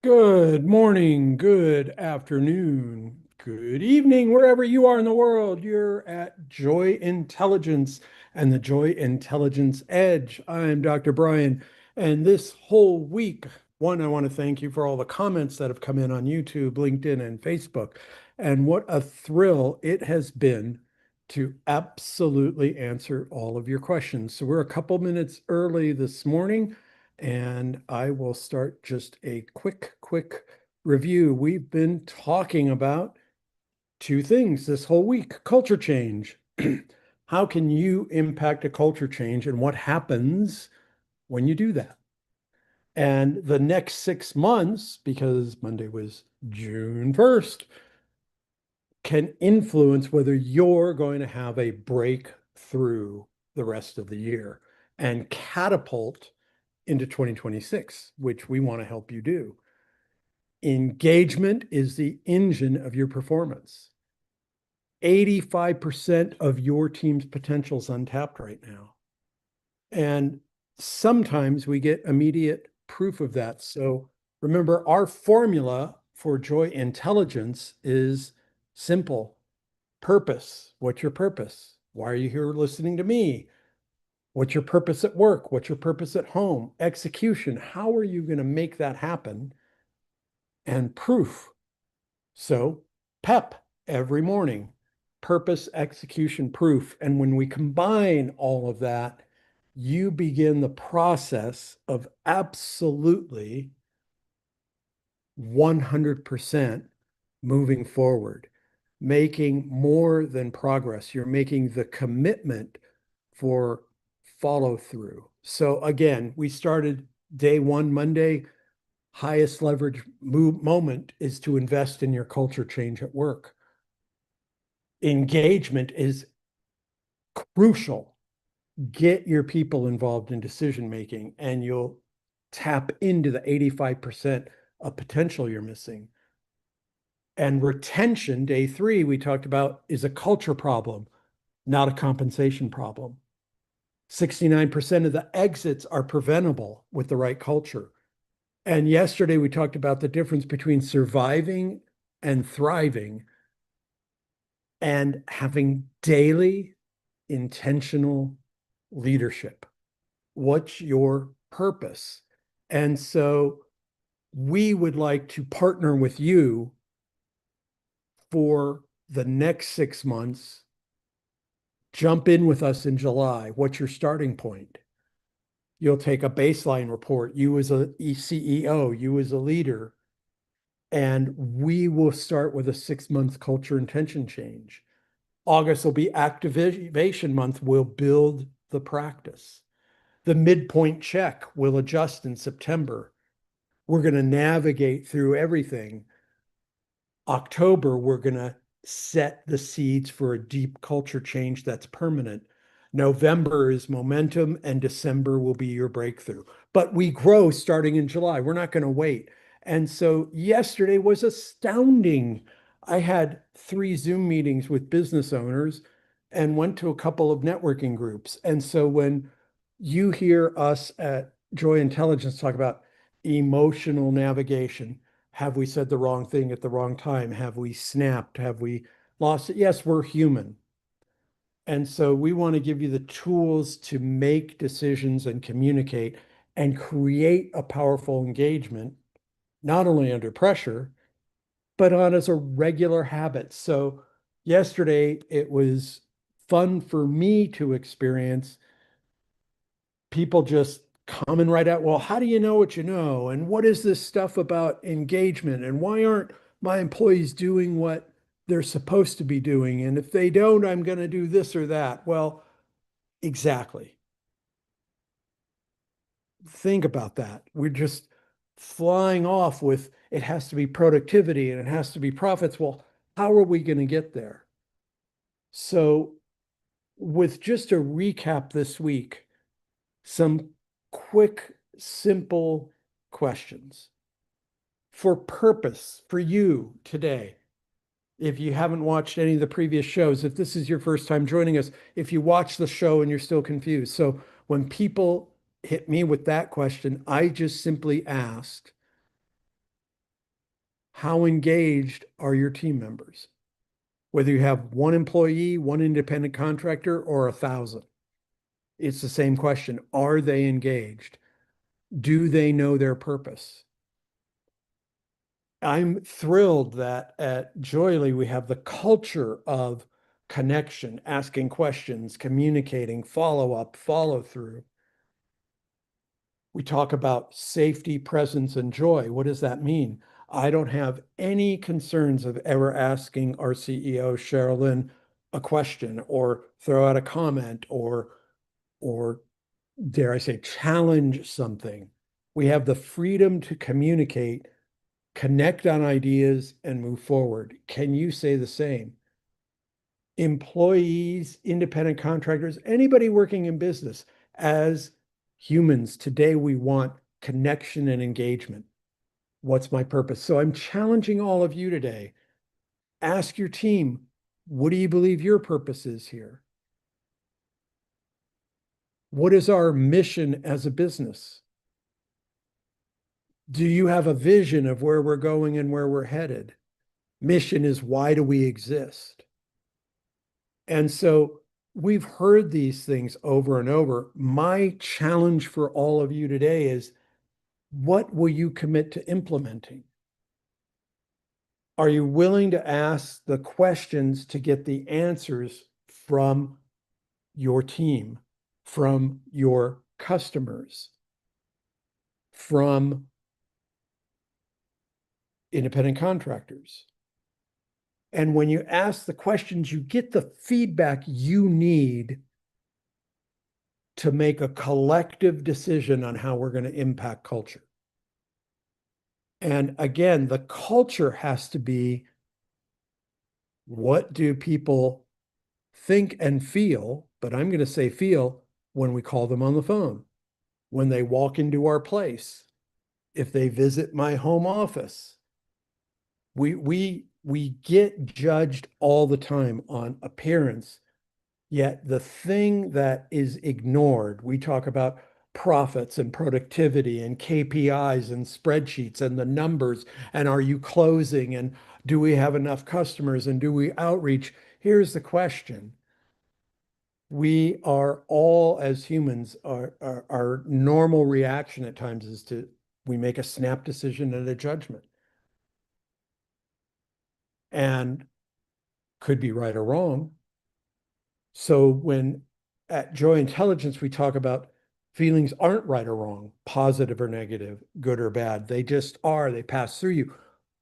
Good morning, good afternoon, good evening, wherever you are in the world. You're at Joy Intelligence and the Joy Intelligence Edge. I'm Dr. Brian, and this whole week, I want to thank you for all the comments that have come in on YouTube, LinkedIn, and Facebook. And what a thrill it has been to absolutely answer all of your questions. So we're a couple minutes early this morning and I will start just a quick review. We've been talking about two things this whole week: culture change. How can you impact a culture change, and what happens when you do that? And the next 6 months, because Monday was June 1st, can influence whether you're going to have a breakthrough the rest of the year and catapult into 2026, which we want to help you do. Engagement is the engine of your performance. 85% of your team's potential is untapped right now. And sometimes we get immediate proof of that. So remember, our formula for joy intelligence is simple: purpose. What's your purpose? Why are you here listening to me? What's your purpose at work? What's your purpose at home? Execution. How are you going to make that happen? And proof. So, PEP every morning: purpose, execution, proof. And when we combine all of that, you begin the process of absolutely 100% moving forward, making more than progress. You're making the commitment for follow through. So again, we started day one, Monday. Highest leverage moment is to invest in your culture change at work. Engagement is crucial. Get your people involved in decision making, and you'll tap into the 85% of potential you're missing. And retention, day three, we talked about, is a culture problem, not a compensation problem. 69% of the exits are preventable with the right culture. And yesterday we talked about the difference between surviving and thriving and having daily intentional leadership. What's your purpose? And so we would like to partner with you for the next 6 months. Jump in with us in July. What's your starting point? You'll take a baseline report, you as a CEO, you as a leader, and we will start with a 6 month culture intention change. August will be activation month. We'll build the practice. The midpoint check will adjust in September. We're going to navigate through everything. October, we're going to set the seeds for a deep culture change that's permanent. November is momentum, and December will be your breakthrough. But we grow starting in July. We're not going to wait. And so yesterday was astounding. I had 3 Zoom meetings with business owners and went to a couple of networking groups. And so when you hear us at Joy Intelligence talk about emotional navigation, have we said the wrong thing at the wrong time? Have we snapped? Have we lost it? Yes, we're human. And so we want to give you the tools to make decisions and communicate and create a powerful engagement, not only under pressure, but on as a regular habit. So yesterday it was fun for me to experience people just coming right out. Well, how do you know what you know? And what is this stuff about engagement? And why aren't my employees doing what they're supposed to be doing? And if they don't, I'm going to do this or that. Well, exactly. Think about that. We're just flying off with it has to be productivity and it has to be profits. Well, how are we going to get there? So, with just a recap this week, some quick, simple questions for purpose for you today. If you haven't watched any of the previous shows, if this is your first time joining us, if you watch the show and you're still confused. So when people hit me with that question, I just simply asked, How engaged are your team members? Whether you have one employee, one independent contractor, or 1,000, it's the same question. Are they engaged? Do they know their purpose? I'm thrilled that at JOYELY we have the culture of connection, asking questions, communicating, follow up, follow through. We talk about safety, presence, and joy. What does that mean? I don't have any concerns of ever asking our CEO, Sherilyn, a question or throw out a comment or dare I say, challenge something. We have the freedom to communicate, connect on ideas, and move forward. Can you say the same? Employees, independent contractors, anybody working in business, as humans, today we want connection and engagement. What's my purpose? So I'm challenging all of you today. Ask your team, what do you believe your purpose is here? What is our mission as a business? Do you have a vision of where we're going and where we're headed? Mission is why do we exist? And so we've heard these things over and over. My challenge for all of you today is, what will you commit to implementing? Are you willing to ask the questions to get the answers from your team, from your customers, from independent contractors? And when you ask the questions, you get the feedback you need to make a collective decision on how we're going to impact culture. And again, the culture has to be, what do people think and feel, but I'm going to say feel, when we call them on the phone, when they walk into our place, if they visit my home office. We get judged all the time on appearance, yet the thing that is ignored, we talk about profits and productivity and KPIs and spreadsheets and the numbers, and are you closing, and do we have enough customers, and do we outreach? Here's the question. We are all, as humans, our normal reaction at times is we make a snap decision and a judgment. And could be right or wrong. So when at Joy Intelligence, we talk about feelings aren't right or wrong, positive or negative, good or bad. They just are, they pass through you.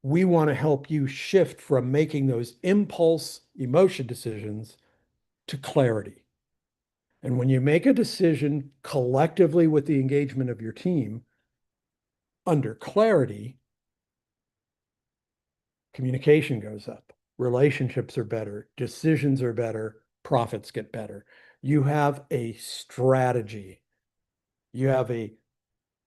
We want to help you shift from making those impulse emotion decisions to clarity. And when you make a decision collectively with the engagement of your team under clarity, communication goes up, relationships are better, decisions are better, profits get better. You have a strategy. You have a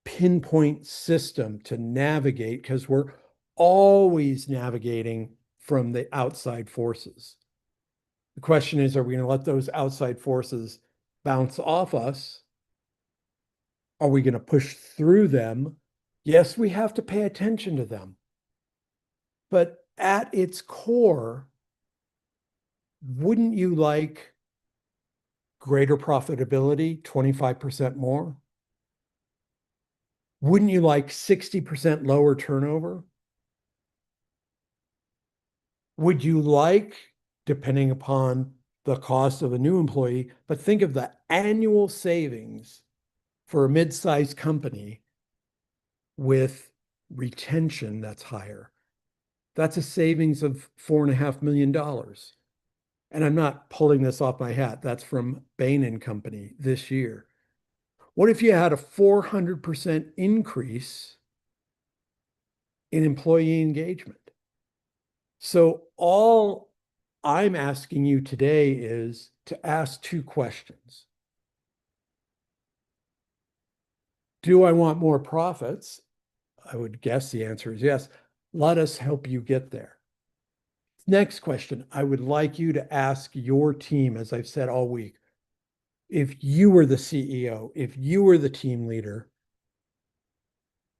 pinpoint system to navigate, because we're always navigating from the outside forces. The question is, are we going to let those outside forces bounce off us? Are we going to push through them? Yes, we have to pay attention to them. But at its core, wouldn't you like greater profitability, 25% more? Wouldn't you like 60% lower turnover? Would you like, depending upon the cost of a new employee, but think of the annual savings for a mid-sized company with retention that's higher. That's a savings of $4.5 million. And I'm not pulling this off my hat. That's from Bain and Company this year. What if you had a 400% increase in employee engagement? So all I'm asking you today is to ask two questions. Do I want more profits? I would guess the answer is yes. Let us help you get there. Next question, I would like you to ask your team, as I've said all week, if you were the CEO, if you were the team leader,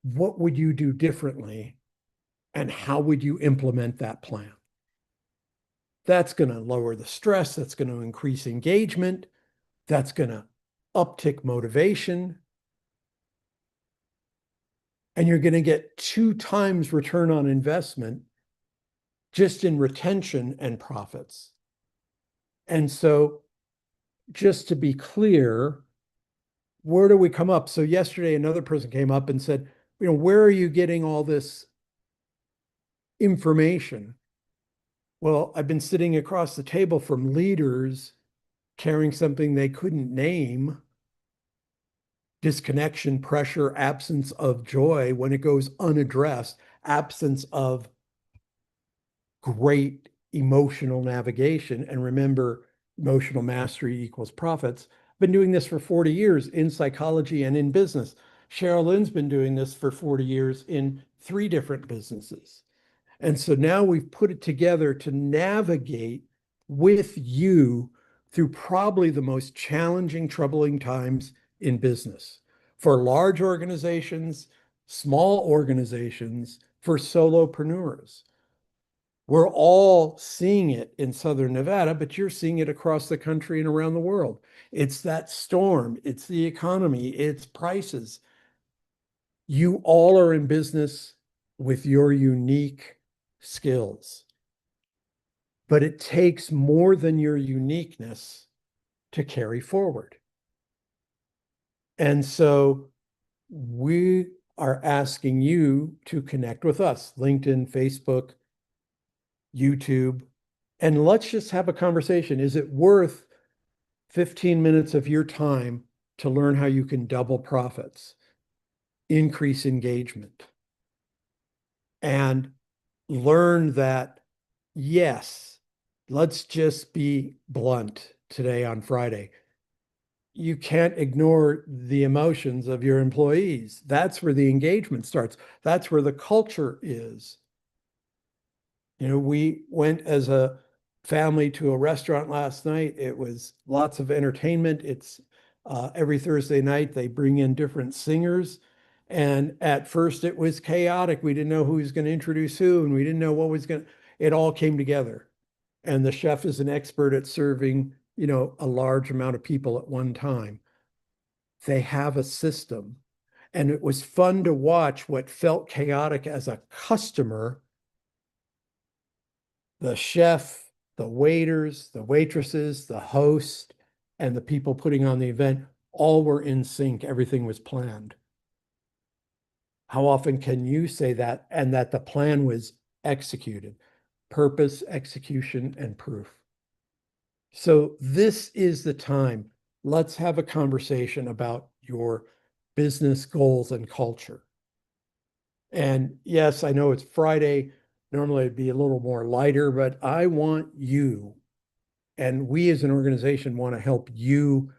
what would you do differently? And how would you implement that plan? That's going to lower the stress. That's going to increase engagement. That's going to uptick motivation. And you're going to get 2 times return on investment just in retention and profits. And so, just to be clear, where do we come up? So, yesterday, another person came up and said, where are you getting all this information? Well, I've been sitting across the table from leaders carrying something they couldn't name: disconnection, pressure, absence of joy when it goes unaddressed, absence of great emotional navigation. And remember, emotional mastery equals profits. Been doing this for 40 years in psychology and in business. Cheryl Lynn's been doing this for 40 years in 3 different businesses. And so now we've put it together to navigate with you through probably the most challenging, troubling times in business for large organizations, small organizations, for solopreneurs. We're all seeing it in Southern Nevada, but you're seeing it across the country and around the world. It's that storm, it's the economy, it's prices. You all are in business with your unique skills, but it takes more than your uniqueness to carry forward. And so we are asking you to connect with us: LinkedIn, Facebook, YouTube, and let's just have a conversation. Is it worth 15 minutes of your time to learn how you can double profits, increase engagement, and learn that, yes, let's just be blunt today on Friday. You can't ignore the emotions of your employees. That's where the engagement starts. That's where the culture is. We went as a family to a restaurant last night. It was lots of entertainment. It's every Thursday night they bring in different singers. And at first it was chaotic. We didn't know who was going to introduce who, and we didn't know what was going to, it all came together. And the chef is an expert at serving, a large amount of people at one time. They have a system. And it was fun to watch what felt chaotic as a customer. The chef, the waiters, the waitresses, the host, and the people putting on the event all were in sync. Everything was planned. How often can you say that and that the plan was executed? Purpose, execution, and proof. So this is the time. Let's have a conversation about your business goals and culture. And yes, I know it's Friday. Normally it'd be a little more lighter, but I want you, and we as an organization want to help you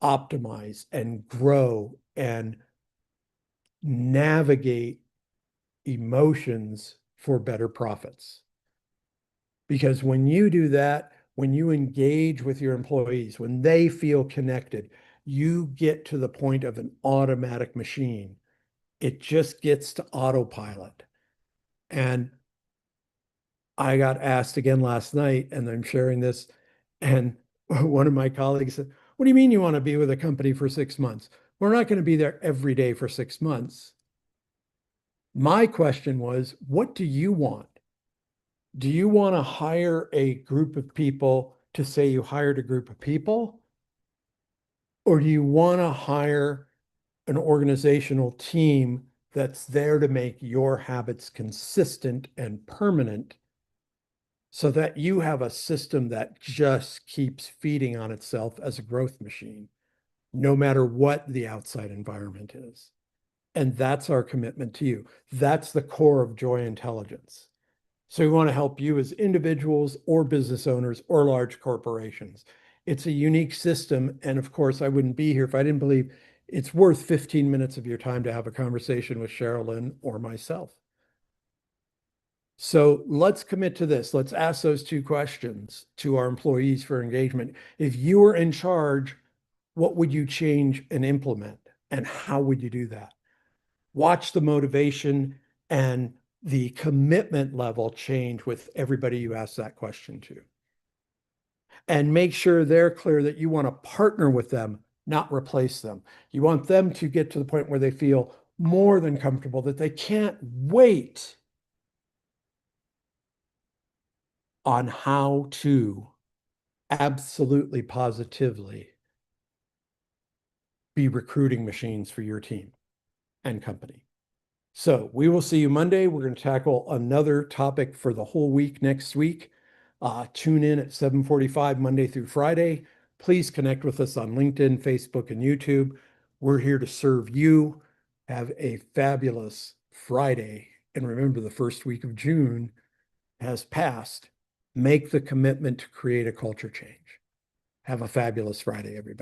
optimize and grow and navigate emotions for better profits. Because when you do that, when you engage with your employees, when they feel connected, you get to the point of an automatic machine. It just gets to autopilot. And I got asked again last night, and I'm sharing this, and one of my colleagues said, "What do you mean you want to be with a company for 6 months? We're not going to be there every day for 6 months." My question was, what do you want? Do you want to hire a group of people to say you hired a group of people? Or do you want to hire an organizational team that's there to make your habits consistent and permanent so that you have a system that just keeps feeding on itself as a growth machine, no matter what the outside environment is? And that's our commitment to you. That's the core of Joy Intelligence. So we want to help you as individuals or business owners or large corporations. It's a unique system. And of course, I wouldn't be here if I didn't believe it's worth 15 minutes of your time to have a conversation with Sherilyn or myself. So let's commit to this. Let's ask those 2 questions to our employees for engagement. If you were in charge, what would you change and implement? And how would you do that? Watch the motivation and the commitment level change with everybody you ask that question to. And make sure they're clear that you want to partner with them, not replace them. You want them to get to the point where they feel more than comfortable, that they can't wait on how to absolutely positively be recruiting machines for your team and company. So we will see you Monday. We're going to tackle another topic for the whole week next week. Tune in at 7:45 Monday through Friday. Please connect with us on LinkedIn, Facebook, and YouTube. We're here to serve you. Have a fabulous Friday. And remember, the first week of June has passed. Make the commitment to create a culture change. Have a fabulous Friday, everybody.